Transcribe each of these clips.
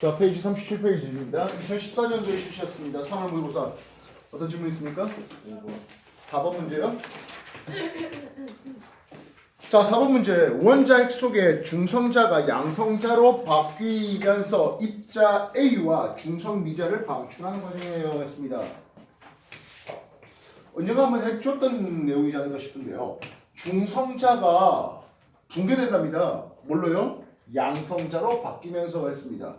자, 페이지 37페이지입니다. 2014년도에 실시했습니다. 3월 모의고사. 어떤 질문 있습니까? 4번 문제요. 자, 4번 문제. 원자핵 속에 중성자가 양성자로 바뀌면서 입자 A와 중성 미자를 방출하는 과정이에요. 했습니다. 언젠가 한번 해줬던 내용이지 않을까 싶은데요. 중성자가 붕괴된답니다. 뭘로요? 양성자로 바뀌면서 했습니다.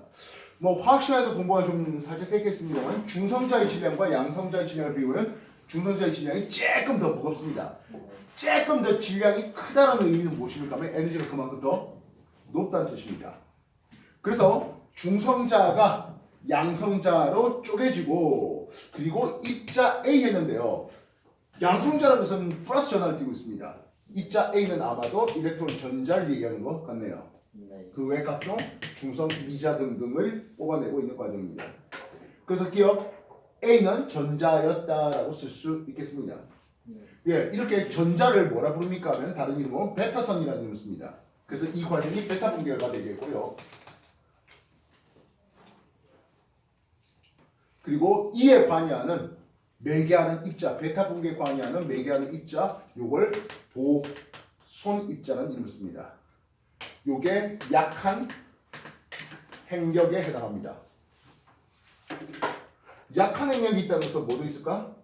뭐 화학 시간에도 공부가 좀 살짝 깼겠습니다만 중성자의 질량과 양성자의 질량을 비교하면 중성자의 질량이 조금 더 무겁습니다. 조금 더 질량이 크다는 의미는 무엇입니까? 하면 에너지가 그만큼 더 높다는 뜻입니다. 그래서 중성자가 양성자로 쪼개지고 그리고 입자 A 했는데요. 양성자라는 것은 플러스 전하를 띠고 있습니다. 입자 A는 아마도 일렉트론 전자를 얘기하는 것 같네요. 그 외 각종 중성 미자 등등을 뽑아내고 있는 과정입니다. 그래서 기억 A는 전자였다라고 쓸 수 있겠습니다. 예, 이렇게 전자를 뭐라 부릅니까 하면 다른 이름으로 베타선이라는 이름을 씁니다. 그래서 이 과정이 베타 분계가 되겠고요. 그리고 이에 관여하는 매개하는 입자, 베타 분계에 관여하는 매개하는 입자, 요걸 보손 입자라는 이름을 씁니다. 요게 약한 행력에 해당합니다. 약한 행력이 있다는 것은 뭐도 있을까?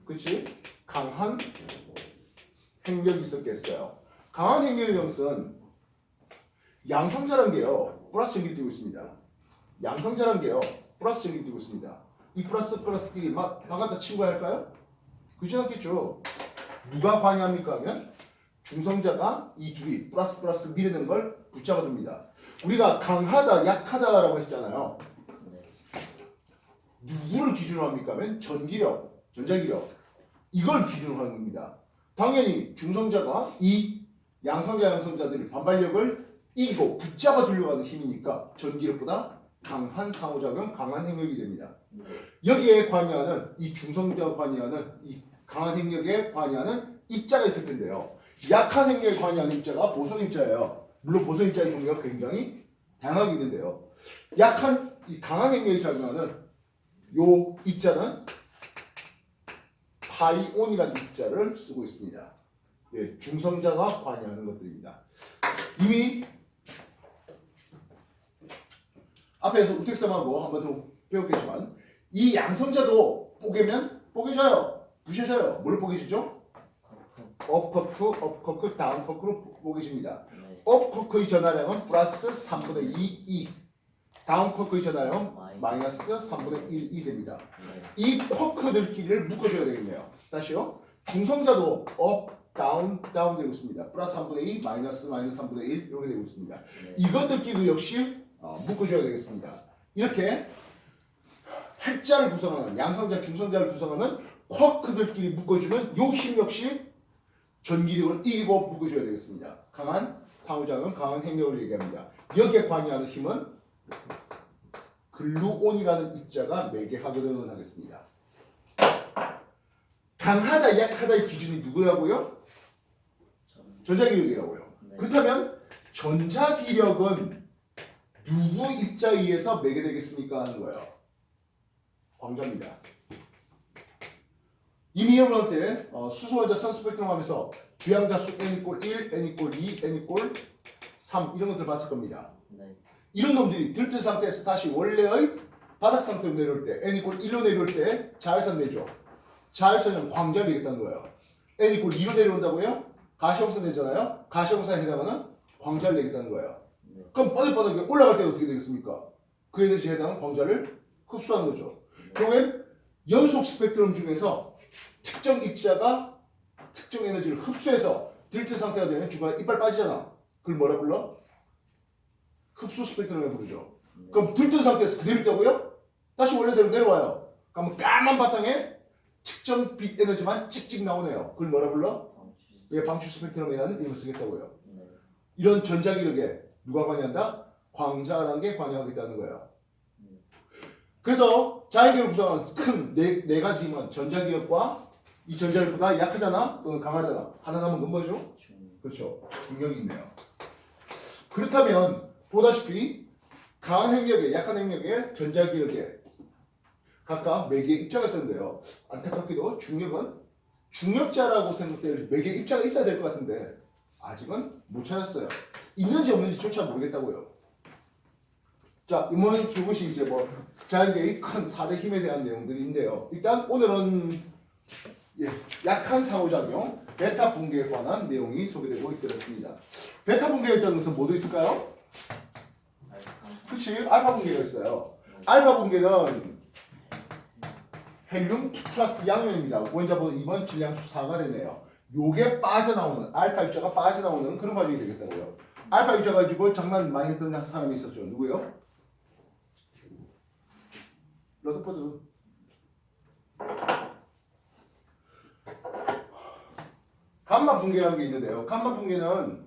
그치? 강한 행력이 있었겠어요. 강한 행력의 것은 양성자라는 게요. 플러스 전기 띄고 있습니다. 양성자라는 게요. 플러스 전기 띄고 있습니다. 이 플러스 플러스 1이 막 갖다 친구 할까요? 그렇지 않겠죠. 누가 관여합니까 하면 중성자가 이 둘이 플러스 플러스 밀어내는 걸 붙잡아둡니다. 우리가 강하다, 약하다라고 했잖아요. 누구를 기준으로 합니까 하면 전기력, 전자기력 이걸 기준으로 하는 겁니다. 당연히 중성자가 이 양성자들이 반발력을 이기고 붙잡아두려고 하는 힘이니까 전기력보다 강한 상호작용, 강한 행력이 됩니다. 여기에 관여하는 이 중성자가 관여하는 이 강한 행력에 관여하는 입자가 있을 텐데요. 약한 행력에 관여하는 입자가 보손 입자예요. 물론 보손 입자의 종류가 굉장히 다양하게 있는데요. 약한 이 강한 행력에 작용하는 요 입자는 파이온이라는 입자를 쓰고 있습니다. 예, 중성자가 관여하는 것들입니다. 이미 앞에서 우택섬하고 한 번 더 배웠겠지만 이 양성자도 뽀개면 뽀개져요. 부셔져요. 뭘 뽀개지죠? 업커크, 다운커크로 뽀개집니다. 업커크의 전하량은 플러스 3분의 2E, 다운커크의 전하량은 마이너스 3분의 1이 됩니다. 이 쿼크들끼리를 묶어줘야 되겠네요. 다시요. 중성자도 업, 다운 되고 있습니다. 플러스 3분의 2, 마이너스 3분의 1 이렇게 되고 있습니다. 이것들끼리도 역시 묶어줘야 되겠습니다. 이렇게 핵자를 구성하는 양성자, 중성자를 구성하는 쿼크들끼리 묶어주는 요 힘 역시 전기력을 이기고 묶어줘야 되겠습니다. 강한 상호작용, 강한 행력을 얘기합니다. 여기에 관여하는 힘은 글루온이라는 입자가 매개하거든 하겠습니다. 강하다, 약하다의 기준이 누구라고요? 전자기력이라고요. 그렇다면 전자기력은 누구 입자에 의해서 매개되겠습니까? 하는 거예요. 광자입니다. 이미 여러분 때 수소원자 선스펙트럼 하면서 주양자수 n = 1, n = 2, n = 3 이런 것들 봤을 겁니다. 이런 놈들이 들뜬 상태에서 다시 원래의 바닥 상태로 내려올 때 n = 1로 내려올 때 자외선 내죠. 자외선은 광자를 내겠다는 거예요. n = 2로 내려온다고요? 가시용선 내잖아요. 가시용선에 해당하는 광자를 내겠다는 거예요. 그럼 뻔뻔하게 올라갈 때는 어떻게 되겠습니까? 그 에너지에 해당하는 광자를 흡수하는 거죠. 결국엔 연속 스펙트럼 중에서 특정 입자가 특정 에너지를 흡수해서 들뜬 상태가 되면 중간에 이빨 빠지잖아. 그걸 뭐라 불러? 흡수 스펙트럼이라고 부르죠. 그럼 들뜬 상태에서 그대로 있다고요? 다시 원래대로 내려와요. 그러면 까만 바탕에 특정 빛 에너지만 찍찍 나오네요. 그걸 뭐라 불러? 예, 방출 스펙트럼이라는 이름을 쓰겠다고요. 이런 전자기력에 누가 관여한다? 광자라는 게 관여하겠다는 거예요. 그래서 자연계를 구성하는 큰 네 가지 힘은 전자기력과 이 전자기력보다 약하잖아? 또는 강하잖아. 하나 남은 건 뭐죠? 그렇죠. 중력이 있네요. 그렇다면 보다시피 강한 행력에 약한 행력에 전자기력에 각각 매개의 입자가 있었는데요. 안타깝게도 중력은 중력자라고 생각될 매개의 입자가 있어야 될 것 같은데 아직은 못 찾았어요. 있는지 없는지조차 모르겠다고요. 자, 이것이 이제 뭐 자연계의 큰 4대 힘에 대한 내용들인데요. 일단 오늘은 약한 상호작용, 베타 붕괴에 관한 내용이 소개되고 있더랬습니다. 베타 붕괴에 있다는 것은 뭐도 있을까요? 그렇지, 알파 붕괴가 있어요. 알파 붕괴는 헬륨 2 플러스 양이온입니다. 원자번호 2번 질량수 4가 되네요. 요게 빠져나오는 알파 입자가 빠져나오는 그런 과정이 되겠다고요. 알파 입자 가지고 장난 많이 했던 사람이 있었죠. 누구요? 러더포드. 감마 붕괴라는 게 있는데요. 감마 붕괴는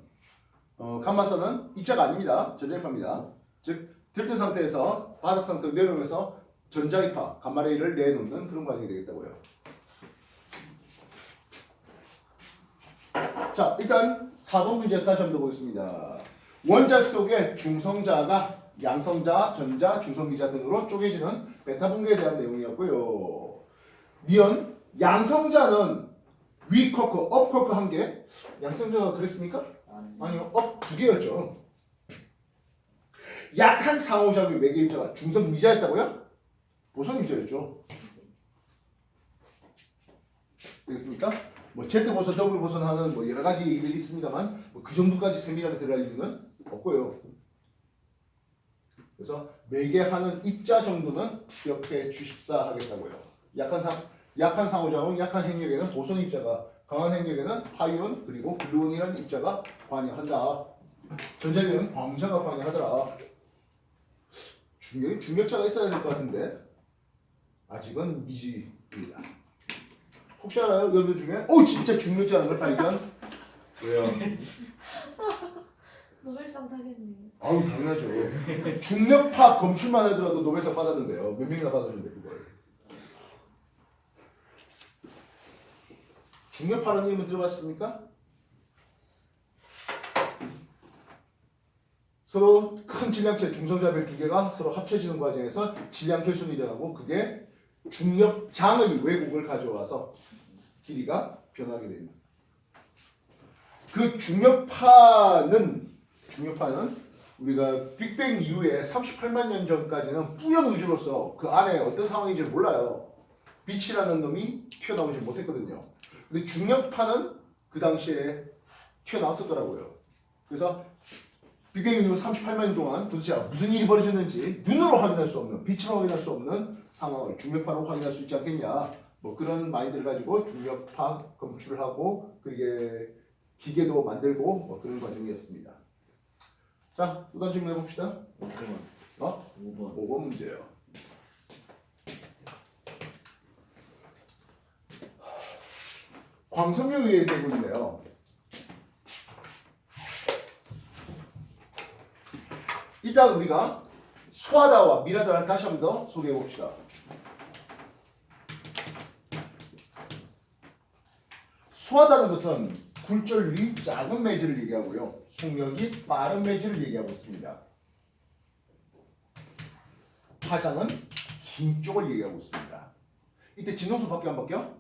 감마선은 입자가 아닙니다. 전자입파입니다. 즉 들뜬 상태에서 바닥 상태로 내려오면서 전자입파, 감마레이를 내놓는 그런 과정이 되겠다고요. 자, 일단 4번 문제에서 다시 한번 보겠습니다. 원자 속의 중성자가 양성자, 전자, 중성미자 등으로 쪼개지는 베타 붕괴에 대한 내용이었고요. 니은 양성자는 위 쿼크, 업 쿼크 한 개. 양성자가 그랬습니까? 아니요, 업 두 개였죠. 약한 상호작용의 매개 입자가 중성미자였다고요? 보선 입자였죠. 되겠습니까? 뭐 Z 보선, W 보선 하는 뭐 여러 가지 얘기들이 있습니다만 뭐 그 정도까지 세밀하게 들어갈 이유는 없고요. 그래서 매개하는 입자 정도는 기억해 주십사 하겠다고요. 약한 상호작용, 약한 행력에는 보선 입자가, 강한 행력에는 파이온 그리고 글루온이라는 입자가 관여한다. 전자력에는 광자가 관여하더라. 중력자가 있어야 될 것 같은데 아직은 미지입니다. 혹시 알아요? 여러분 중에 진짜 중력자라는 걸 발견? 왜요? 노벨상 타겠네요. 아우 당연하죠. 중력파 검출만 하더라도 노벨상 받았는데요. 몇 명이나 받았는데 그걸. 중력파라는 이름을 들어봤습니까? 서로 큰 질량체 중성자별 두 개가 서로 합쳐지는 과정에서 질량 결손이 일어나고 그게 중력장의 왜곡을 가져와서 길이가 변하게 됩니다. 그 중력파는 우리가 빅뱅 이후에 38만 년 전까지는 뿌연 우주로서 그 안에 어떤 상황인지 몰라요. 빛이라는 놈이 튀어나오지 못했거든요. 근데 중력파는 그 당시에 튀어나왔을 거라고요. 그래서 빅뱅 이후 38만 년 동안 도대체 무슨 일이 벌어졌는지 눈으로 확인할 수 없는, 빛으로 확인할 수 없는 상황을 중력파로 확인할 수 있지 않겠냐. 뭐 그런 마인드를 가지고 중력파 검출을 하고 그게 기계도 만들고 뭐 그런 과정이었습니다. 자, 또 다른 질문 해봅시다. 5번. 5번 문제예요. 광섬유에 되고 있네요. 일단 우리가 수하다와 미라다를 다시 한 번 더 소개해 봅시다. 수하다는 것은 굴절률이 작은 매질을 얘기하고요. 속력이 빠른 매질을 얘기하고 있습니다. 파장은 긴 쪽을 얘기하고 있습니다. 이때 진동수 바뀌어 안 바뀌어?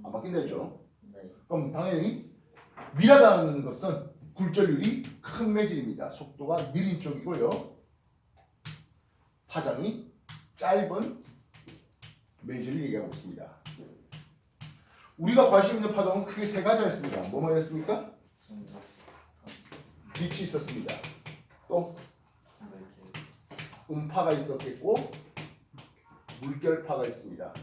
안 바뀐다 했죠. 네. 그럼 당연히 미라다는 것은 굴절률이 큰 매질입니다. 속도가 느린 쪽이고요. 파장이 짧은 매질을 얘기하고 있습니다. 우리가 관심 있는 파동은 크게 세 가지였습니다. 뭐였습니까? 빛이 있었습니다. 또 음파가 있었겠고 물결파가 있습니다.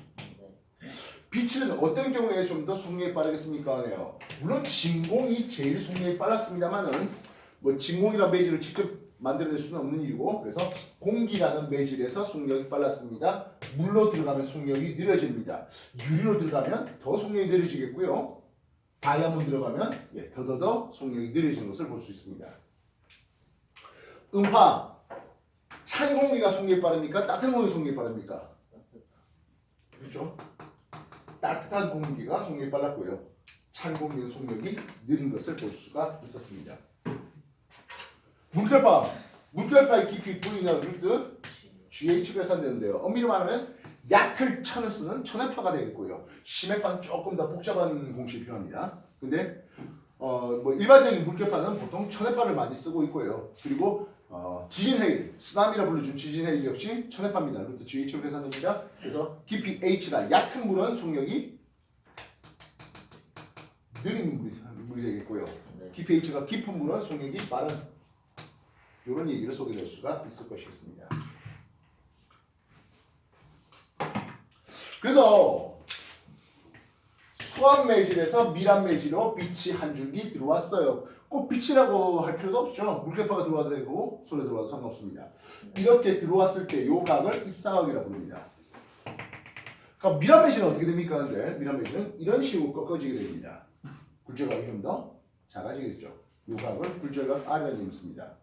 빛은 어떤 경우에 좀 더 속력이 빠르겠습니까? 하네요. 물론 진공이 제일 속력이 빨랐습니다만은 뭐 진공이라는 매질을 직접 만들어낼 수는 없는 일이고 그래서 공기라는 매질에서 속력이 빨랐습니다. 물로 들어가면 속력이 느려집니다. 유리로 들어가면 더 속력이 느려지겠고요. 다이아몬드 들어가면 더더더 속력이 느려지는 것을 볼 수 있습니다. 음파, 찬 공기가 속력이 빠릅니까? 따뜻한 공기가 속력이 빠릅니까? 그렇죠? 따뜻한 공기가 속력이 빨랐고요. 찬 공기는 속력이 느린 것을 볼 수가 있었습니다. 물결파 물결파의 깊이 V는 루트 GH로 계산되는데요. 엄밀히 말하면 얕을 천을 쓰는 천회파가 되겠고요. 심해파는 조금 더 복잡한 공식이 필요합니다. 근데 뭐 일반적인 물결파는 보통 천회파를 많이 쓰고 있고요. 그리고 지진해일, 쓰나미라 불러준 지진해일 역시 천회파입니다. 루트 GH로 계산됩니다. 그래서 깊이 H가 얕은 물은 속력이 느린 물이 되겠고요. 깊이 H가 깊은 물은 속력이 빠른 이런 얘기를 소개될 수가 있을 것이겠습니다. 그래서 수압 매질에서 밀압 매질로 빛이 한 줄기 들어왔어요. 꼭 빛이라고 할 필요도 없죠. 물결파가 들어와도 되고 소리 들어와도 상관없습니다. 이렇게 들어왔을 때 요 각을 입사각이라고 부릅니다. 그럼 밀압 매질은 어떻게 됩니까? 근데 밀압 매질은 이런 식으로 꺾어지게 됩니다. 굴절각이 좀 더 작아지겠죠. 요 각을 굴절각 R이라는 이름을 씁니다.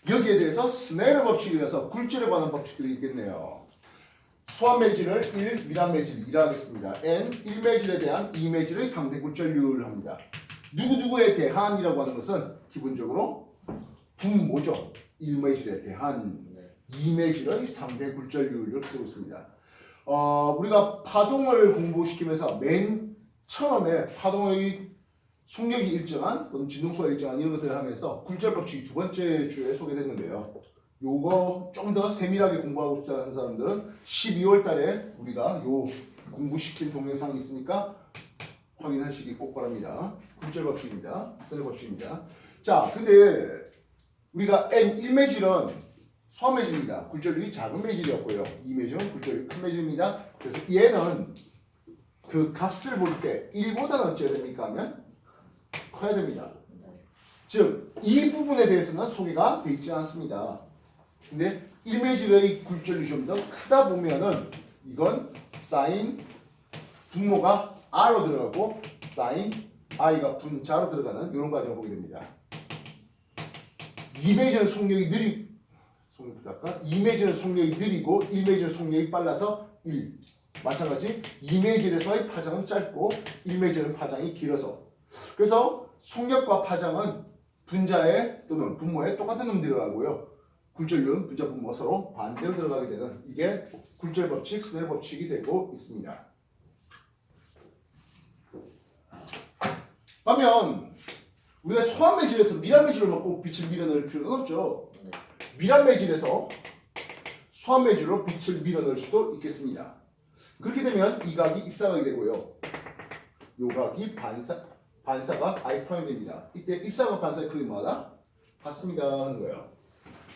여기에 대해서 스네일 법칙이라서 굴절에 관한 법칙들이 있겠네요. 수압 매질을 1, 밀압 매질 2라 하겠습니다. N 1매질에 대한 2매질의 상대 굴절률을 합니다. 누구누구에 대한이라고 하는 것은 기본적으로 분모죠. 1매질에 대한 2매질의 상대 굴절률을 쓰고 있습니다. 우리가 파동을 공부시키면서 맨 처음에 파동의 속력이 일정한 또는 진동수가 일정한 이런 것들을 하면서 굴절 법칙이 두 번째 주에 소개됐는데요. 요거 좀 더 세밀하게 공부하고 싶다는 사람들은 12월 달에 우리가 요 공부시킨 동영상이 있으니까 확인하시기 꼭 바랍니다. 굴절 법칙입니다. 스네일 법칙입니다. 자, 근데 우리가 N 1매질은 소매질입니다. 굴절률이 작은 매질이었고요. 2매질은 굴절률이 큰 매질입니다. 그래서 얘는 그 값을 볼 때 1보다는 어찌해야 됩니까 하면 커야 됩니다. 즉, 이 부분에 대해서는 소개가 되어 있지 않습니다. 근데 1매질의 굴절이 좀 더 크다 보면은 이건 사인 분모가 R로 들어가고 사인 I가 분자로 들어가는 이런 과정을 보게 됩니다. 2매질은 속력이 느리고 2매질은 속력이 느리고 1매질은 속력이 빨라서 1. 마찬가지 2매질에서의 파장은 짧고 1매질은 파장이 길어서 그래서 속력과 파장은 분자에 또는 분모에 똑같은 놈 들어가고요. 굴절률은 분자 분모가 서로 반대로 들어가게 되는 이게 굴절 법칙, 스네일 법칙이 되고 있습니다. 반면 우리가 소압 매질에서 밀압 매질을 놓고 빛을 밀어넣을 필요는 없죠. 밀압 매질에서 소압 매질로 빛을 밀어넣을 수도 있겠습니다. 그렇게 되면 이 각이 입사각이 되고요. 요 각이 반사각 I' 됩니다. 이때 입사각 반사의 크기는 뭐다? 같습니다 하는 거예요.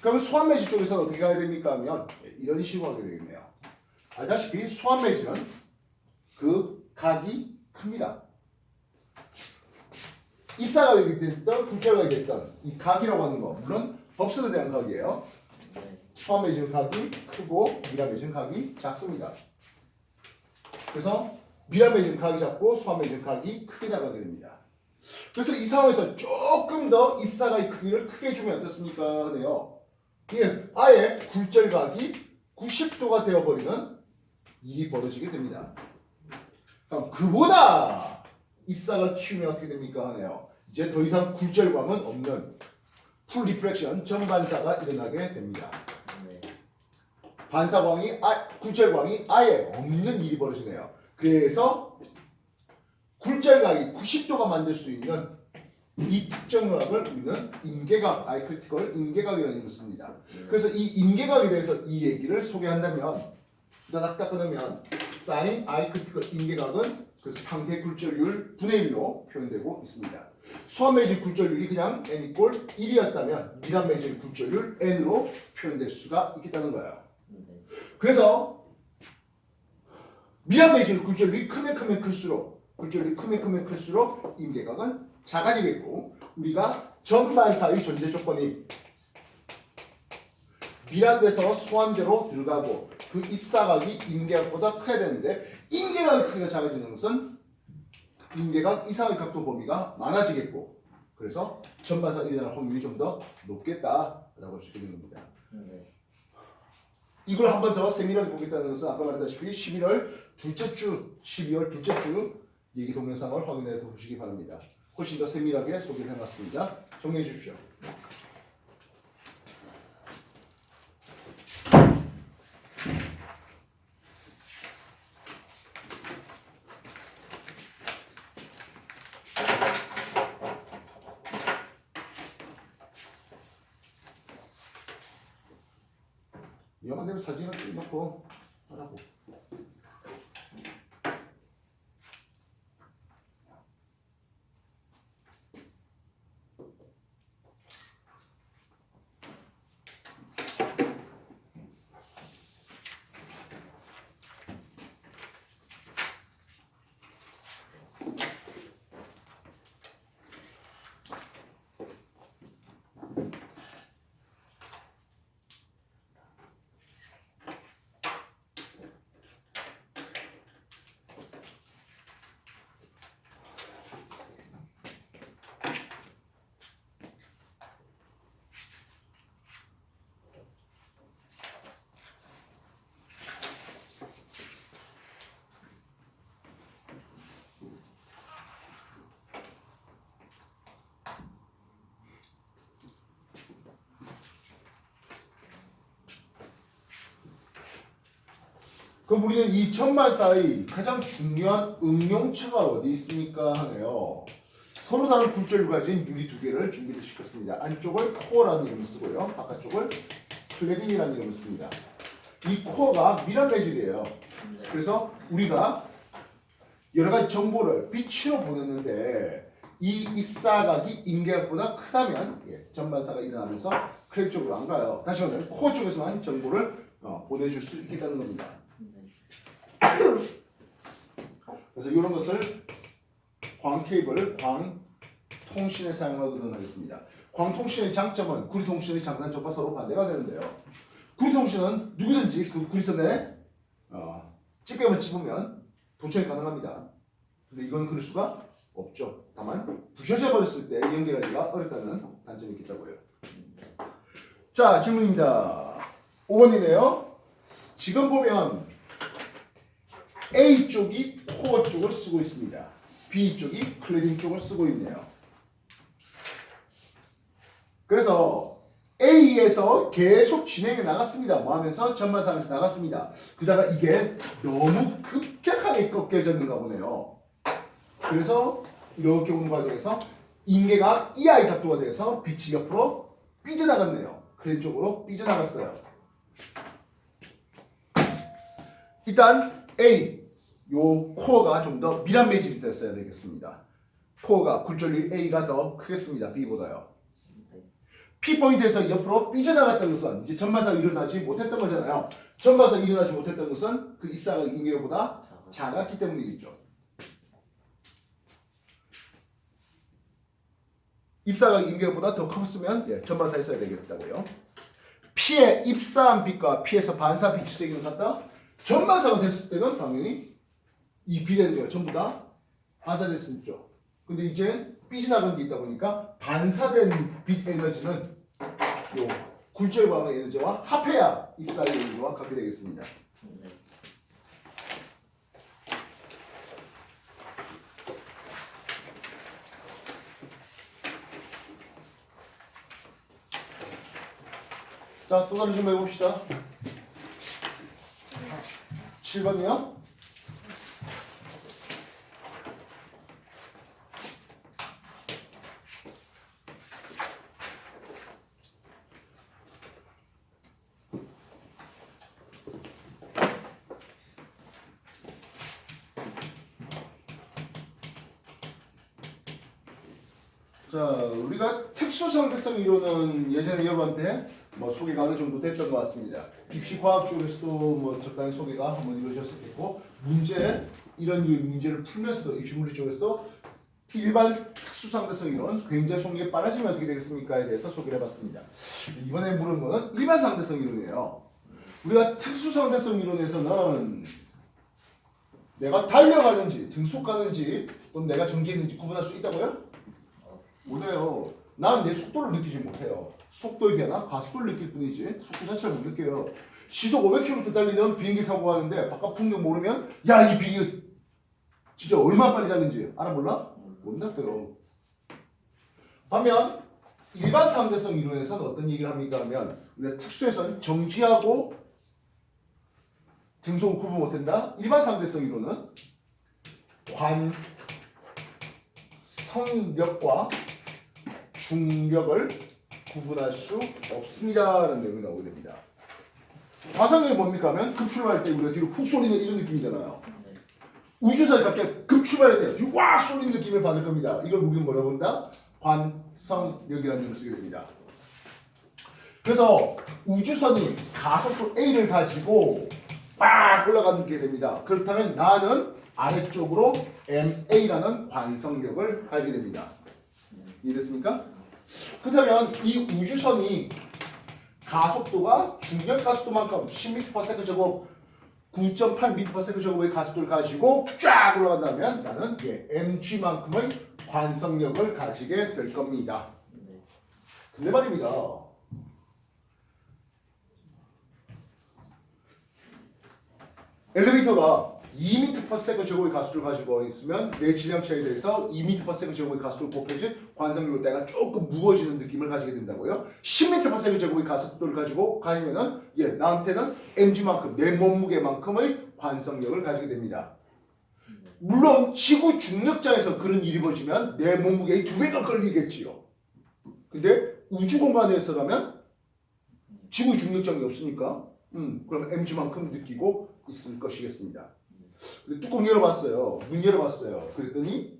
그러면 소압 매질 쪽에서는 어떻게 가야 됩니까 하면 이런 식으로 하게 되겠네요. 알다시피 소압 매질은 그 각이 큽니다. 입사각이 됐던 굴절각이 됐던 이 각이라고 하는 거 물론 법선에 대한 각이에요. 소압 매질 각이 크고 밀압 매질 각이 작습니다. 그래서 밀압 매질 각이 작고 소압 매질 각이 크게 나가게 됩니다. 그래서 이 상황에서 조금 더 입사각의 크기를 크게 주면 어떻습니까? 하네요. 이게 아예 굴절각이 90도가 되어버리는 일이 벌어지게 됩니다. 그럼 그보다 입사각을 키우면 어떻게 됩니까? 하네요. 이제 더 이상 굴절광은 없는 풀 리프렉션 정반사가 일어나게 됩니다. 반사광이 굴절광이 아예 없는 일이 벌어지네요. 그래서 굴절각이 90도가 만들 수 있는 이 특정 각을 우리는 임계각, 아이크리티컬 임계각이라는 이름을 씁니다. 그래서 이 임계각에 대해서 이 얘기를 소개한다면 딱 끊으면 사인 아이크리티컬 임계각은 그 상대 굴절률 분의 1로 표현되고 있습니다. 소압 매질 굴절률이 그냥 n 이꼴 1이었다면 밀압 매질 굴절률 n으로 표현될 수가 있겠다는 거예요. 그래서 밀압 매질 굴절률이 크면 클수록 임계각은 작아지겠고 우리가 전반사의 존재 조건이 밀압돼서 소환대로 들어가고 그 입사각이 임계각보다 커야 되는데 임계각의 크기가 작아지는 것은 임계각 이상의 각도 범위가 많아지겠고 그래서 전반사 일어날 확률이 좀 더 높겠다라고 할 수 있게 되는 겁니다. 이걸 한 번 더 세밀하게 보겠다는 것은 아까 말했다시피 12월 둘째 주 얘기 동영상을 확인해 보시기 바랍니다. 훨씬 더 세밀하게 소개를 해놨습니다. 정리해 주십시오. 위험한 대로 사진을 찍어놓고 하라고. 그럼 우리는 이 천만사의 가장 중요한 응용처가 어디 있습니까 하네요. 서로 다른 굴절을 가진 유리 두 개를 준비를 시켰습니다. 안쪽을 코어라는 이름을 쓰고요. 바깥쪽을 클래딩이라는 이름을 씁니다. 이 코어가 미란 매질이에요. 그래서 우리가 여러 가지 정보를 빛으로 보냈는데 이 입사각이 임계각보다 크다면 전반사가 일어나면서 클래딩 쪽으로 안 가요. 다시 말하면 코어 쪽에서만 정보를 보내줄 수 있겠다는 겁니다. 그래서 이런 것을 광 케이블을 광통신에 사용하도록 하겠습니다. 광통신의 장점은 구리통신의 장단점과 서로 반대가 되는데요. 구리통신은 누구든지 그 구리선에 찌빼만 찝으면 도청이 가능합니다. 근데 이건 그럴 수가 없죠. 다만 부셔져 버렸을 때 연결하기가 어렵다는 단점이 있겠다고 해요. 자, 질문입니다. 5번이네요. 지금 보면 A 쪽이 코어 쪽을 쓰고 있습니다. B 쪽이 클래딩 쪽을 쓰고 있네요. 그래서 A에서 계속 진행해 나갔습니다. 뭐 하면서 전반사하면서 나갔습니다. 그러다가 이게 너무 급격하게 꺾여졌는가 보네요. 그래서 이렇게 오는 과정에서 임계가 EI 각도가 돼서 빛이 옆으로 삐져나갔네요. 클래딩 쪽으로 삐져나갔어요. 일단 A 요 코어가 좀 더 미란 매질이 됐어야 되겠습니다. 코어가 굴절률 A가 더 크겠습니다. B보다요. P포인트에서 옆으로 삐져나갔던 것은 이제 전반사가 일어나지 못했던 거잖아요. 전반사가 일어나지 못했던 것은 그 입사각 임계보다 작았기 때문이겠죠. 입사각 임계보다 더 컸으면 전반사에 써야 되겠다고요. P의 입사한 빛과 P에서 반사 빛의 세기는 같다. 전반사가 됐을 때는 당연히 이 비대지가 전부 다 반사됐었죠. 근데 이제 삐져나간 게 있다 보니까 반사된 빛 에너지는 요 굴절 광의 에너지와 합해야 입사의 에너지와 같게 되겠습니다. 자, 또 다른 좀 해봅시다. 7번이요. 자, 우리가 특수상대성 이론은 예전에 여러분한테 뭐 소개가 어느 정도 됐던 것 같습니다. 입시 과학 쪽에서도 뭐 적당히 소개가 한번 이루어졌었고, 문제 이런 문제를 풀면서도 입시 물리 쪽에서도 일반 특수상대성 이론, 굉장히 속력이 빨라지면 어떻게 되겠습니까에 대해서 소개를 해봤습니다. 이번에 물은 거는 일반 상대성 이론이에요. 우리가 특수상대성 이론에서는 내가 달려가는지 등속가는지 또는 내가 정지했는지 구분할 수 있다고요? 못해요. 난 내 속도를 느끼지 못해요. 속도의 변화, 가속도를 느낄 뿐이지 속도 자체를 못 느껴요. 시속 500km 달리는 비행기 타고 가는데 바깥 풍경 모르면 야, 이 비행기 진짜 얼마나 빨리 달리는지 알아볼라? 못 느껴요. 반면 일반 상대성 이론에서는 어떤 얘기를 합니까 하면 우리가 특수에서는 정지하고 등속을 구분 못한다. 일반 상대성 이론은 관성력과 중력을 구분할 수 없습니다라는 내용이 나오게 됩니다. 관성력이 뭡니까 하면 급출발할 때 우리가 뒤로 푹 쏠리는 이런 느낌이잖아요. 우주선이 갑자기 급출발할 때 뒤로 와 쏠리는 느낌을 받을 겁니다. 이걸 우리는 뭐라고 부른다? 관성력이라는 이름을 쓰게 됩니다. 그래서 우주선이 가속도 A를 가지고 막 올라가게 됩니다. 그렇다면 나는 아래쪽으로 MA라는 관성력을 가지게 됩니다. 이해됐습니까? 그렇다면 이 우주선이 가속도가 중력 가속도만큼 10m/s 제곱 9.8m/s 제곱의 가속도를 가지고 쫙 올라간다면 나는 mg만큼의 관성력을 가지게 될 겁니다. 근데 말입니다. 엘리베이터가 2m/s 제곱의 가속도를 가지고 있으면 내 질량 차에 대해서 2m/s 제곱의 가속도를 곱해지 관성력을 내가 조금 무거워지는 느낌을 가지게 된다고요. 10m/s 제곱의 가속도를 가지고 가면은 나한테는 mg만큼 내 몸무게만큼의 관성력을 가지게 됩니다. 물론 지구 중력장에서 그런 일이 벌어지면 내 몸무게의 2배가 걸리겠지요. 근데 우주 공간에서라면 지구 중력장이 없으니까 그럼 mg만큼 느끼고 있을 것이겠습니다. 뚜껑 열어봤어요. 문 열어봤어요. 그랬더니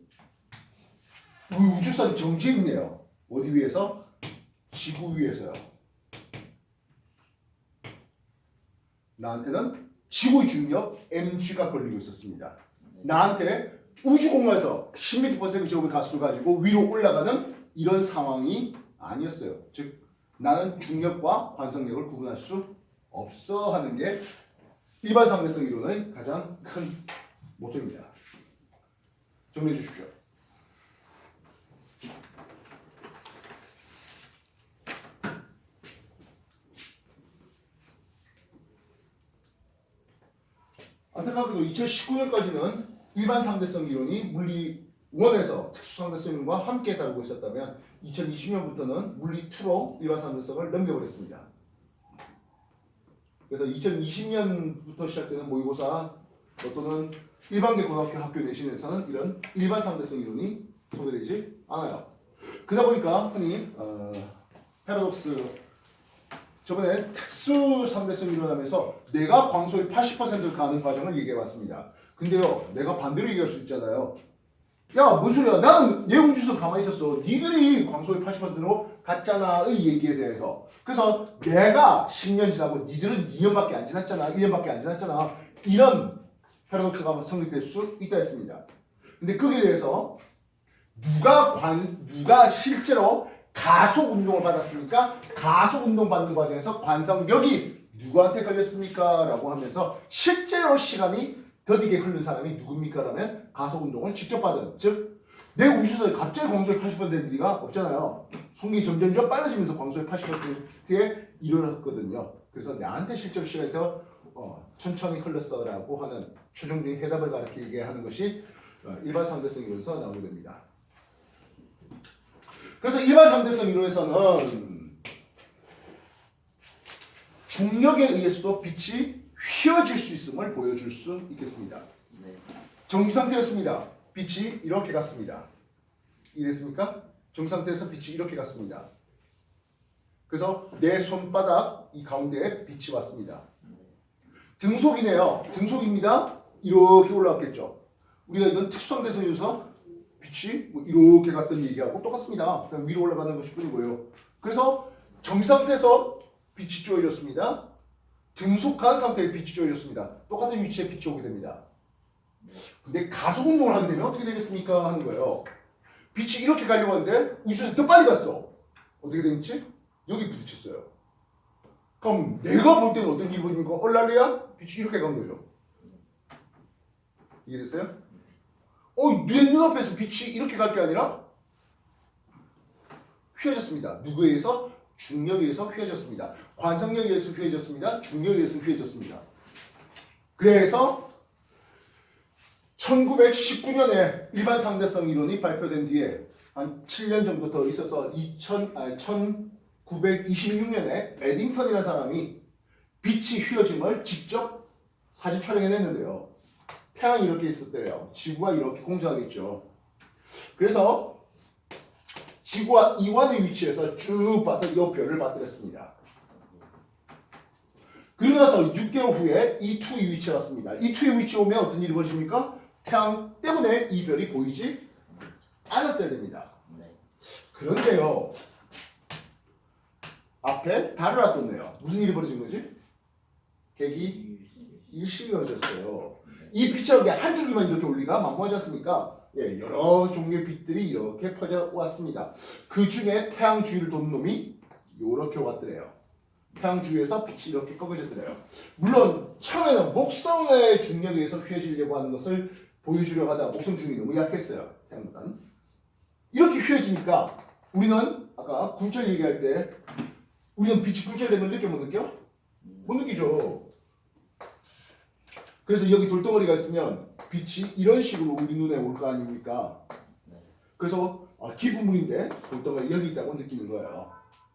우리 우주선 정지해 있네요. 어디 위에서? 지구 위에서요. 나한테는 지구 중력 mg가 걸리고 있었습니다. 나한테 우주 공간에서 10m/s 제곱의 가속도를 가지고 위로 올라가는 이런 상황이 아니었어요. 즉 나는 중력과 관성력을 구분할 수 없어 하는 게 일반 상대성 이론의 가장 큰 모토입니다. 정리해 주십시오. 안타깝게도 2019년까지는 일반 상대성 이론이 물리 1에서 특수 상대성 이론과 함께 다루고 있었다면 2020년부터는 물리 2로 일반 상대성을 넘겨버렸습니다. 그래서 2020년부터 시작되는 모의고사 또는 일반계 고등학교 학교 내신에서는 이런 일반 상대성 이론이 소개되지 않아요. 그러다 보니까 흔히 패러독스 저번에 특수 상대성 이론 하면서 내가 광소의 80%를 가는 과정을 얘기해봤습니다. 근데요, 내가 반대로 얘기할 수 있잖아요. 야, 뭔 소리야? 나는 내 우주선 가만히 있었어. 니들이 광소의 80%로 갔잖아의 얘기에 대해서. 그래서 내가 10년 지나고 니들은 2년밖에 안 지났잖아. 1년밖에 안 지났잖아. 이런 패러독스가 성립될 수 있다 했습니다. 근데 거기에 대해서 누가 실제로 가속 운동을 받았습니까? 가속 운동 받는 과정에서 관성력이 누구한테 걸렸습니까? 라고 하면서 실제로 시간이 더디게 흐른 사람이 누굽니까? 라면 가속 운동을 직접 받은, 즉 내 우주선에 갑자기 광속의 80% 될 리가 없잖아요. 속력이 점점 빨라지면서 광속의 80%에 이르렀거든요. 그래서 나한테 실제로 시간이 더 천천히 흘렀어 라고 하는 최종적인 해답을 가르치게 하는 것이 일반 상대성 이론에서 나오게 됩니다. 그래서 일반 상대성 이론에서는 중력에 의해서도 빛이 휘어질 수 있음을 보여줄 수 있겠습니다. 정지상태였습니다. 빛이 이렇게 갔습니다. 이해됐습니까? 정상태에서 빛이 이렇게 갔습니다. 그래서 내 손바닥 이 가운데에 빛이 왔습니다. 등속이네요. 등속입니다. 이렇게 올라왔겠죠. 우리가 이건 특수상대성이어서 빛이 이렇게 갔던 얘기하고 똑같습니다. 그냥 위로 올라가는 것일 뿐이고요. 그래서 정상태에서 빛이 쪼여졌습니다. 등속한 상태에 빛이 쪼여졌습니다. 똑같은 위치에 빛이 오게 됩니다. 근데 가속운동을 하게 되면 어떻게 되겠습니까? 하는 거예요. 빛이 이렇게 가려고 하는데 우주선이 더 빨리 갔어. 어떻게 되겠지? 여기 부딪혔어요. 그럼 내가 볼 때는 어떤 기분입니까? 얼랄레야? 빛이 이렇게 간 거죠. 이해됐어요? 내 눈앞에서 빛이 이렇게 갈 게 아니라 휘어졌습니다. 누구에 의해서? 중력에 의해서 휘어졌습니다. 관성력에 의해서 휘어졌습니다. 중력에 의해서 휘어졌습니다. 그래서 1919년에 일반 상대성 이론이 발표된 뒤에 한 7년 정도 더 있어서 1926년에 에딩턴이라는 사람이 빛이 휘어짐을 직접 사진 촬영해냈는데요. 태양이 이렇게 있었대요. 지구가 이렇게 공전하겠죠. 그래서 지구와 이완의 위치에서 쭉 봐서 이 별을 받들었습니다. 그러고 나서 6개월 후에 E2의 위치에 왔습니다. E2의 위치에 오면 어떤 일이 벌어집니까? 태양 때문에 이 별이 보이지 않았어야 됩니다. 그런데요. 앞에 달을 놔뒀네요. 무슨 일이 벌어진 거지? 계기 일식이 벌어졌어요. 이 빛이라는 게 한 줄기만 이렇게 올 리가 만무하지 않습니까? 예, 여러 종류의 빛들이 이렇게 퍼져 왔습니다. 그 중에 태양 주위를 도는 놈이 이렇게 왔더래요. 태양 주위에서 빛이 이렇게 꺾어졌더래요. 물론 처음에는 목성의 중력에 의해서 휘어지려고 하는 것을 보여주려고 하다가 목성 중력이 너무 약했어요. 태양보다는. 이렇게 휘어지니까 우리는 아까 굴절 얘기할 때 우리는 빛이 굴절된 걸 느껴 못 느껴? 못 느끼죠. 그래서 여기 돌덩어리가 있으면 빛이 이런 식으로 우리 눈에 올 거 아닙니까? 그래서 깊은 물인데 돌덩어리 여기 있다고 느끼는 거예요.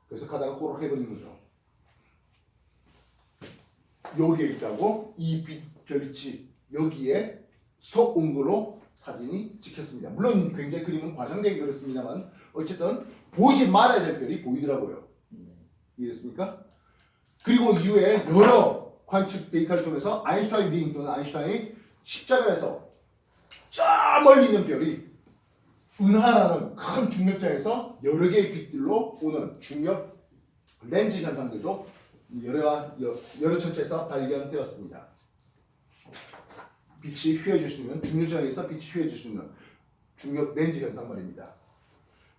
그래서 가다가 꼬록 해버리는 거죠. 여기에 있다고 이 빛 별빛이 여기에 온 걸로 사진이 찍혔습니다. 물론 굉장히 그림은 과장되게 그렸습니다만 어쨌든 보이지 말아야 될 별이 보이더라고요. 이해됐습니까? 그리고 이후에 여러 관측 데이터를 통해서 아인슈타인 링 또는 아인슈타인이 십자가를 해서 저 멀리 있는 별이 은하라는 큰 중력장에서 여러 개의 빛들로 오는 중력 렌즈 현상들도 여러 천체에서 발견되었습니다. 빛이 휘어질 수 있는 중력장에서 빛이 휘어질 수 있는 중력 렌즈 현상 말입니다.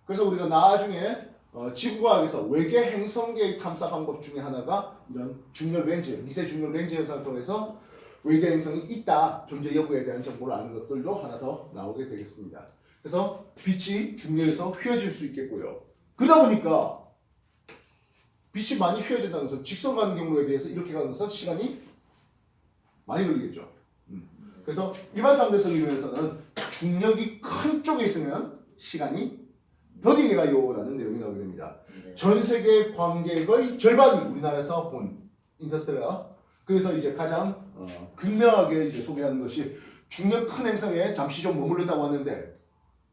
그래서 우리가 나중에 지구과학에서 외계 행성계의 탐사 방법 중에 하나가 이런 중력 렌즈, 미세 중력 렌즈 현상을 통해서 외계 행성이 있다, 존재 여부에 대한 정보를 아는 것들도 하나 더 나오게 되겠습니다. 그래서 빛이 중력에서 휘어질 수 있겠고요. 그러다 보니까 빛이 많이 휘어진다는 것은 직선 가는 경로에 비해서 이렇게 가는 것은 시간이 많이 걸리겠죠. 그래서 일반 상대성 이론에서는 중력이 큰 쪽에 있으면 시간이 더디게 가요라는 내용이 나오게 됩니다. 전 세계 관객의 절반이 우리나라에서 본 인터스텔라. 그래서 이제 가장 극명하게 이제 소개하는 것이 중력 큰 행성에 잠시 좀 머무른다고 하는데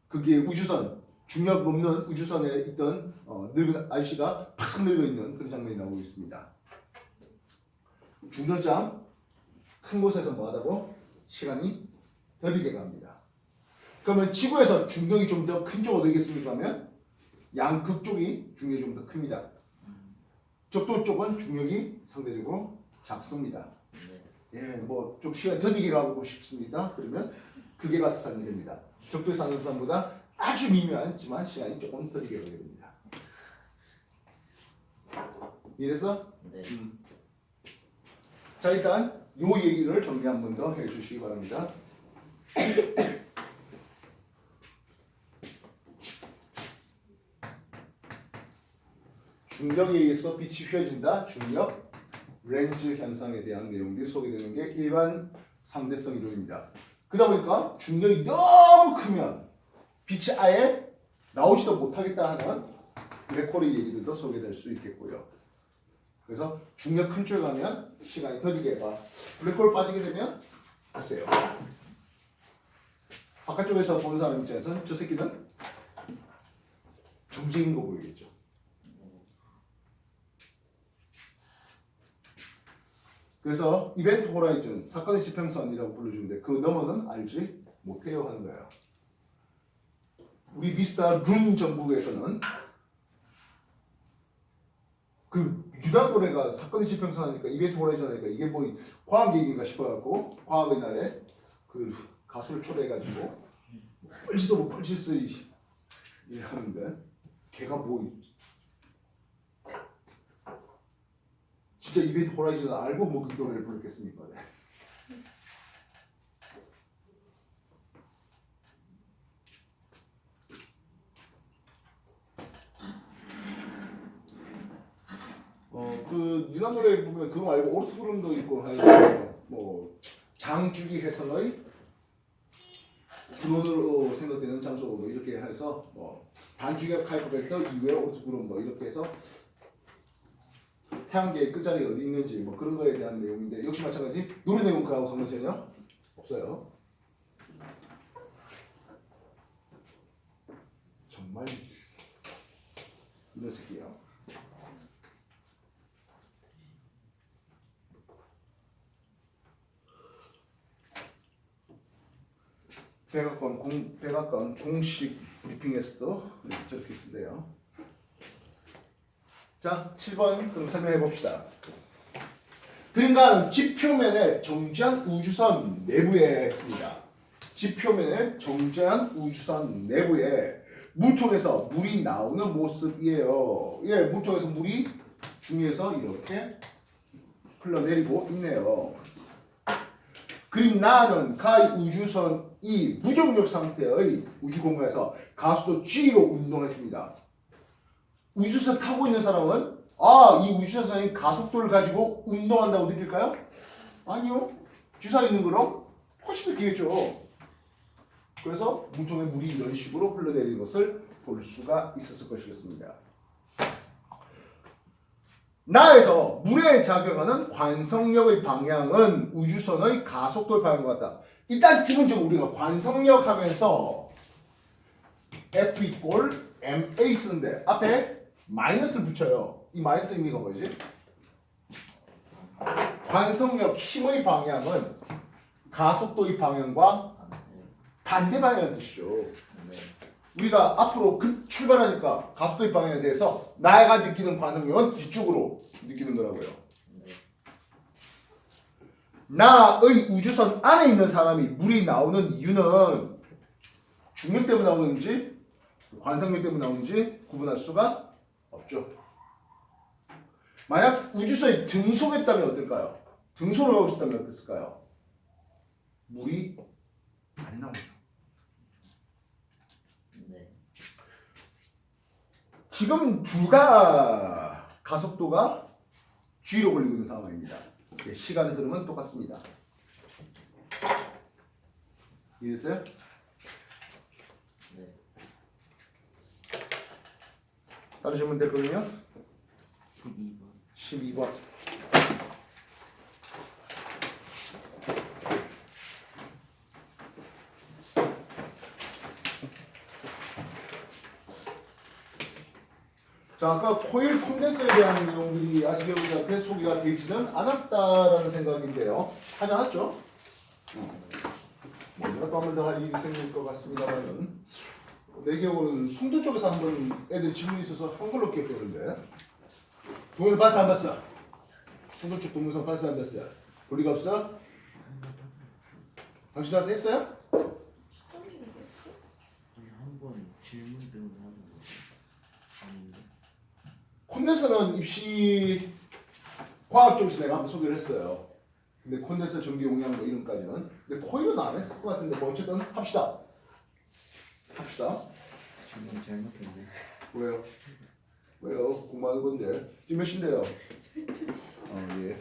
그게 우주선, 중력 없는 우주선에 있던 늙은 아저씨가 팍 늙어 있는 그런 장면이 나오고 있습니다. 중력장 큰 곳에서 뭐하다고 시간이 더디게 갑니다. 그러면 지구에서 중력이 좀 더 큰 쪽 어디겠습니까? 하면 양극 쪽이 중력이 좀 더 큽니다. 적도 쪽은 중력이 상대적으로 작습니다. 예, 뭐 좀 시간 더디게 가고 싶습니다. 그러면 그게 가서 살면 됩니다. 적도에 사는 사람보다 아주 미묘하지만 시간이 조금 더디게 가게 됩니다. 이래서 자 일단 요 얘기를 정리 한 번 더 해주시기 바랍니다. 중력에 의해서 빛이 휘어진다. 중력 렌즈 현상에 대한 내용들이 소개되는 게 일반 상대성 이론입니다. 그러다 보니까 중력이 너무 크면 빛이 아예 나오지도 못하겠다 하는 블랙홀의 얘기들도 소개될 수 있겠고요. 그래서 중력 큰 쪽에 가면 시간이 더디게 가. 블랙홀 빠지게 되면 글쎄요. 바깥쪽에서 보는 사람 입장에서는 저 새끼는 정지인 거 보이겠죠. 그래서 이벤트 호라이즌, 사건의 지평선이라고 불러주는데 그 너머는 알지 못해요 하는 거예요. 우리 미스터 룸 정부에서는 그 유당고래가 사건의 지평선 하니까 이벤트 호라이즌 하니까 이게 뭐 과학 얘기인가 싶어갖고 과학의 날에 그 가수를 초대해가지고 뻘지도 못 뻘짓을 하는데 걔가 뭐 진짜 이벤트 호라이즌을 알고 뭐 그 노래를 부르겠습니까? 네. 그 유난 노래 보면 그거 말고 오르트그름도 있고 하여튼 뭐 장주기 해성의 근원으로 생각되는 장소 뭐 이렇게 해서 뭐 단중력 카이퍼 벡터 이외에 오토그룹 뭐 이렇게 해서 태양계의 끝자리가 어디 있는지 뭐 그런 거에 대한 내용인데 역시 마찬가지 노래 내용 그하고 상관성이요? 없어요. 정말 이런 새끼야. 백악관 공식 브리핑에서도 저렇게 쓴대요. 자, 7번 그럼 설명해 봅시다. 그림과는 지표면의 정지한 우주선 내부에 있습니다. 지표면의 정지한 우주선 내부에 물통에서 물이 나오는 모습이에요. 예, 물통에서 물이 중위에서 이렇게 흘러내리고 있네요. 그림 나는 가히 우주선이 무重력 상태의 우주공간에서 가속도 g로 운동했습니다. 우주선 타고 있는 사람은 이 우주선이 가속도를 가지고 운동한다고 느낄까요? 아니요. 주사에 있는 거랑 훨씬 느끼겠죠. 그래서 물통에 물이 이런 식으로 흘러내리는 것을 볼 수가 있었을 것이겠습니다. 나에서 물에 작용하는 관성력의 방향은 우주선의 가속도의 방향과 같다. 일단 기본적으로 우리가 관성력 하면서 F 이꼴 ma 쓰는데 앞에 마이너스를 붙여요. 이 마이너스 의미가 뭐지? 관성력 힘의 방향은 가속도의 방향과 반대 방향을 뜻이죠. 우리가 앞으로 출발하니까 가속도의 방향에 대해서 나가 느끼는 관성력은 뒤쪽으로 느끼는 거라고요. 나의 우주선 안에 있는 사람이 물이 나오는 이유는 중력 때문에 나오는지 관성력 때문에 나오는지 구분할 수가 없죠. 만약 우주선이 등속했다면 어떨까요? 등속을 하고 있었다면 어땠을까요? 물이 안 나오죠. 지금 둘 다 가속도가 G로 걸리고 있는 상황입니다. 시간의 흐름은 똑같습니다. 이해됐어요? 네. 다른 질문 됐거든요? 12번. 자, 아까 코일 콘덴서에 대한 내용들이 아직 여러분들한테 소개가 되지는 않았다라는 생각인데요. 하지 않았죠? 내가 또 한 번 더 할 일이 생길 것 같습니다만은 내 기억으로는 송도 쪽에서 한번 애들이 질문이 있어서 한 걸로 기억되는데 동영상 봤어 안 봤어? 송도 쪽 동영상 봤어 안 봤어? 볼 리가 없어? 당신들한테 했어요? 한번 질문 때문에 하는 거지. 아닌데. 콘덴서는 입시 과학 쪽에서 내가 한번 소개를 했어요. 근데 콘덴서 전기 용량 뭐 이런까지는. 근데 코일은 안 했을 것 같은데 뭐 어쨌든 합시다. 질문 잘못했네. 왜요? 왜요? 공부하는 건데. 지금 몇 시인데요? 예.